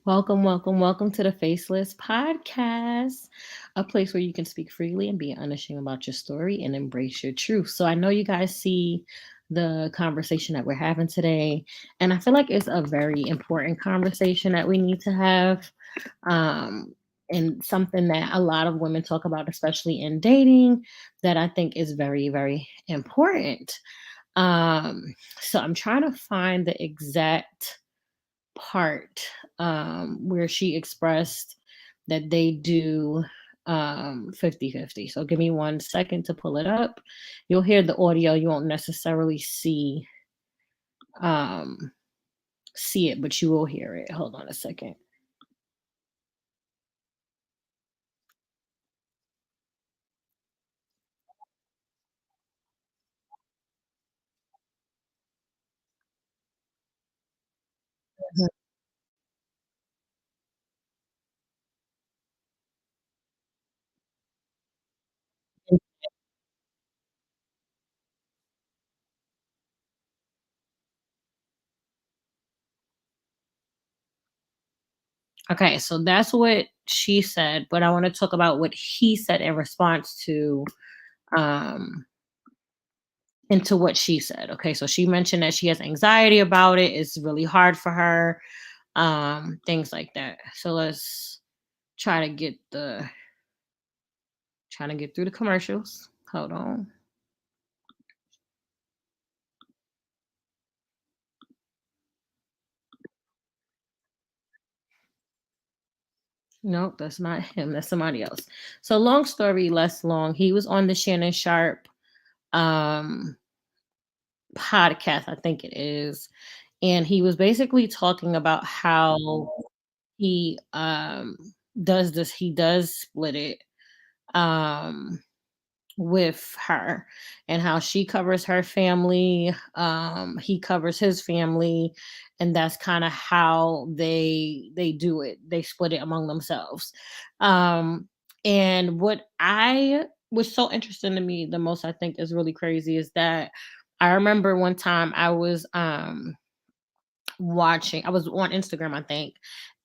Welcome, welcome, welcome to the Faceless Podcast, a place where you can speak freely and be unashamed about your story and embrace your truth. So, I know you guys see the conversation that we're having today, and I feel like it's a very important conversation that we need to have. Um, and something that a lot of women talk about, especially in dating, that I think is very, very important. So, I'm trying to find the exact part where she expressed that they do 50-50. So give me 1 second to pull it up. You'll hear the audio, you won't necessarily um see it, but you will hear it. Hold on a second. Okay, so that's what she said, but I want to talk about what he said in response um to what she said. Okay, so she mentioned that she has anxiety about it. It's really hard for her, things like that. So let's try to get the trying to get through the commercials. Hold on. Nope, that's not him. That's somebody else. So long story less long. He was on the Shannon Sharp um podcast, I think it is. And he was basically talking about how he does this, he does split it. Um with her and how she covers her family, he covers his family, and that's kind of how they do it. They split it among themselves. Um and what I was so interesting to me the most, I think is really crazy, is that I remember one time I was on Instagram, I think,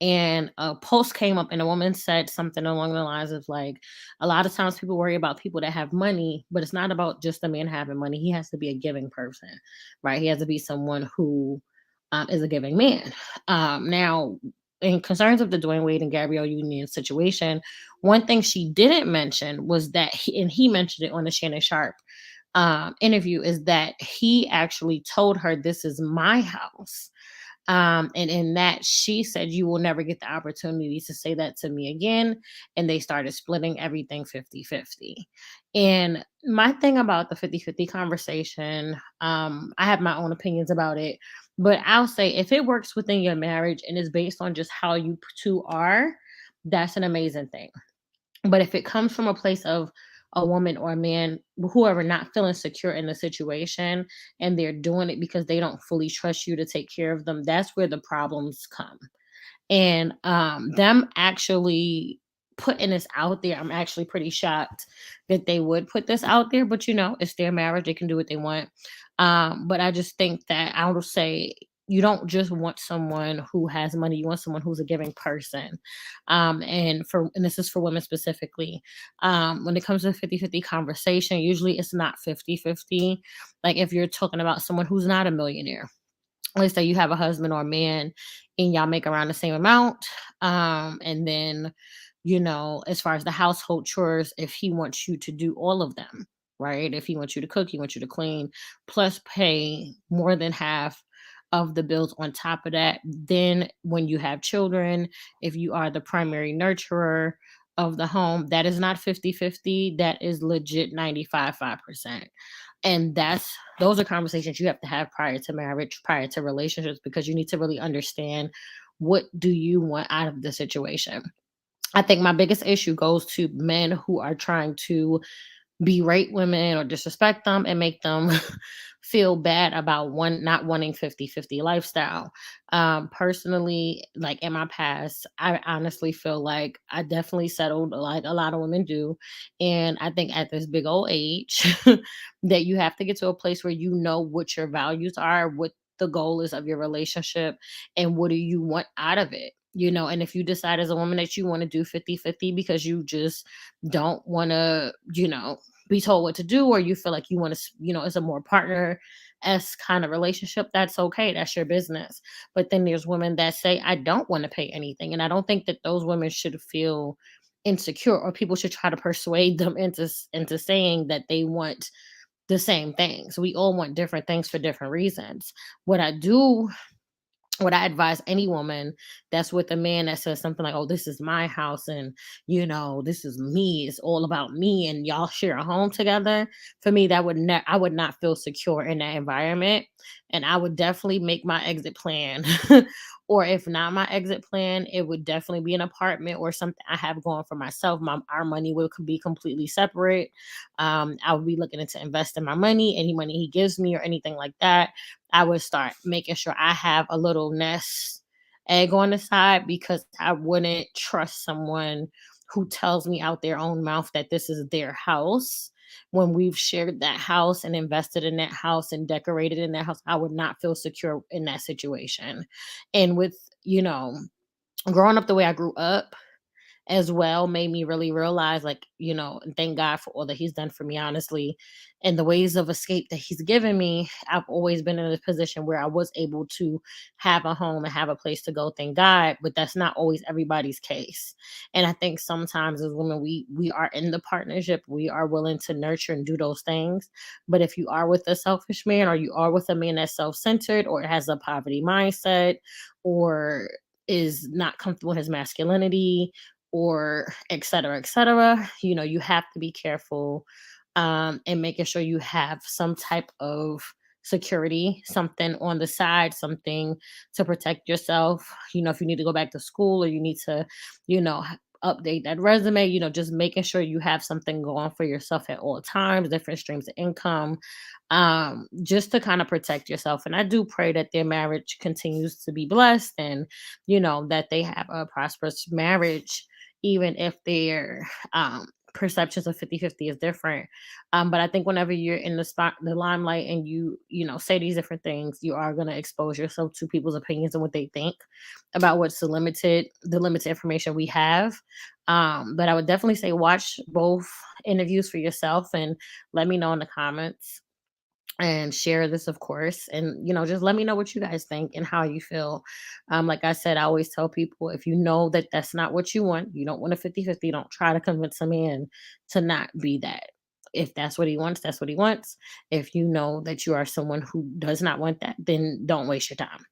and a post came up and a woman said something along the lines of like, a lot of times people worry about people that have money, but it's not about just the man having money. He has to be a giving person, right? He has to be someone who is a giving man. Now, in concerns of the Dwayne Wade and Gabrielle Union situation, one thing she didn't mention was that and he mentioned it on the Shannon Sharp interview, is that he actually told her, "This is my house." And in that, she said, "You will never get the opportunity to say that to me again." And they started splitting everything 50-50. And my thing about the 50-50 conversation, I have my own opinions about it, but I'll say if it works within your marriage and is based on just how you two are, that's an amazing thing. But if it comes from a place of a woman or a man, whoever, not feeling secure in the situation, and they're doing it because they don't fully trust you to take care of them, that's where the problems come. And them actually putting this out there, I'm actually pretty shocked that they would put this out there, but it's their marriage, they can do what they want. But I just think that I would say you don't just want someone who has money, you want someone who's a giving person. And this is for women specifically. When it comes to 50-50 conversation, usually it's not 50-50. Like if you're talking about someone who's not a millionaire, let's say you have a husband or a man and y'all make around the same amount, and then as far as the household chores, if he wants you to do all of them, right, if he wants you to cook, he wants you to clean, plus pay more than half of the bills on top of that, then when you have children, if you are the primary nurturer of the home, that is not 50-50. That is legit 95.5%. And those are conversations you have to have prior to marriage, prior to relationships, because you need to really understand, what do you want out of the situation. I think my biggest issue goes to men who are trying to berate women or disrespect them and make them feel bad about one not wanting 50-50 lifestyle. Personally, like in my past, I honestly feel like I definitely settled like a lot of women do. And I think at this big old age that you have to get to a place where you know what your values are, what the goal is of your relationship, and what do you want out of it. And if you decide as a woman that you want to do 50-50 because you just don't want to, be told what to do, or you feel like you want to, it's a more partner s kind of relationship, that's okay. That's your business. But then there's women that say, I don't want to pay anything. And I don't think that those women should feel insecure, or people should try to persuade them into saying that they want the same things. We all want different things for different reasons. What I do what I advise any woman that's with a man that says something like, "Oh, this is my house, and this is me. It's all about me, and y'all share a home together." For me, I would not feel secure in that environment, and I would definitely make my exit plan, or if not my exit plan, it would definitely be an apartment or something I have going for myself. Our money would be completely separate. I would be looking into investing my money, any money he gives me or anything like that. I would start making sure I have a little nest egg on the side, because I wouldn't trust someone who tells me out their own mouth that this is their house when we've shared that house and invested in that house and decorated in that house. I would not feel secure in that situation. And with, growing up the way I grew up, as well, made me really realize, like, and thank God for all that he's done for me, honestly, and the ways of escape that he's given me. I've always been in a position where I was able to have a home and have a place to go, thank God, but that's not always everybody's case. And I think sometimes as women, we are in the partnership, we are willing to nurture and do those things. But if you are with a selfish man, or you are with a man that's self-centered, or has a poverty mindset, or is not comfortable in his masculinity, or et cetera, you have to be careful, and making sure you have some type of security, something on the side, something to protect yourself. If you need to go back to school, or you need to, update that resume, just making sure you have something going for yourself at all times, different streams of income, just to kind of protect yourself. And I do pray that their marriage continues to be blessed, and that they have a prosperous marriage, even if their perceptions of 50-50 is different. But I think whenever you're in the limelight, and say these different things, you are going to expose yourself to people's opinions and what they think about what's the limited information we have. But I would definitely say watch both interviews for yourself, and let me know in the comments, and share this, of course, and just let me know what you guys think and how you feel. Like I said, I always tell people, if you know that that's not what you want, you don't want a 50-50, don't try to convince a man to not be that. If that's what he wants, that's what he wants. If you know that you are someone who does not want that, then don't waste your time,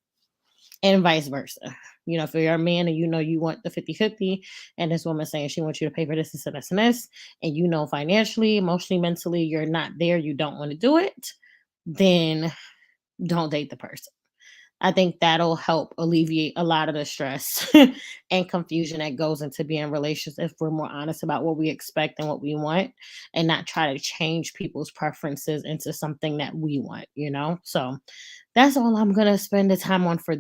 and vice versa. If you're a man and you want the 50-50, and this woman saying she wants you to pay for this, and financially, emotionally, mentally, you're not there, you don't want to do it, then don't date the person. I think that'll help alleviate a lot of the stress and confusion that goes into being in relationships, if we're more honest about what we expect and what we want, and not try to change people's preferences into something that we want. So that's all I'm gonna spend the time on for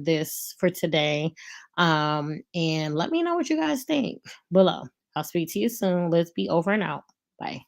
today. And let me know what you guys think below. I'll speak to you soon. Let's be over and out. Bye.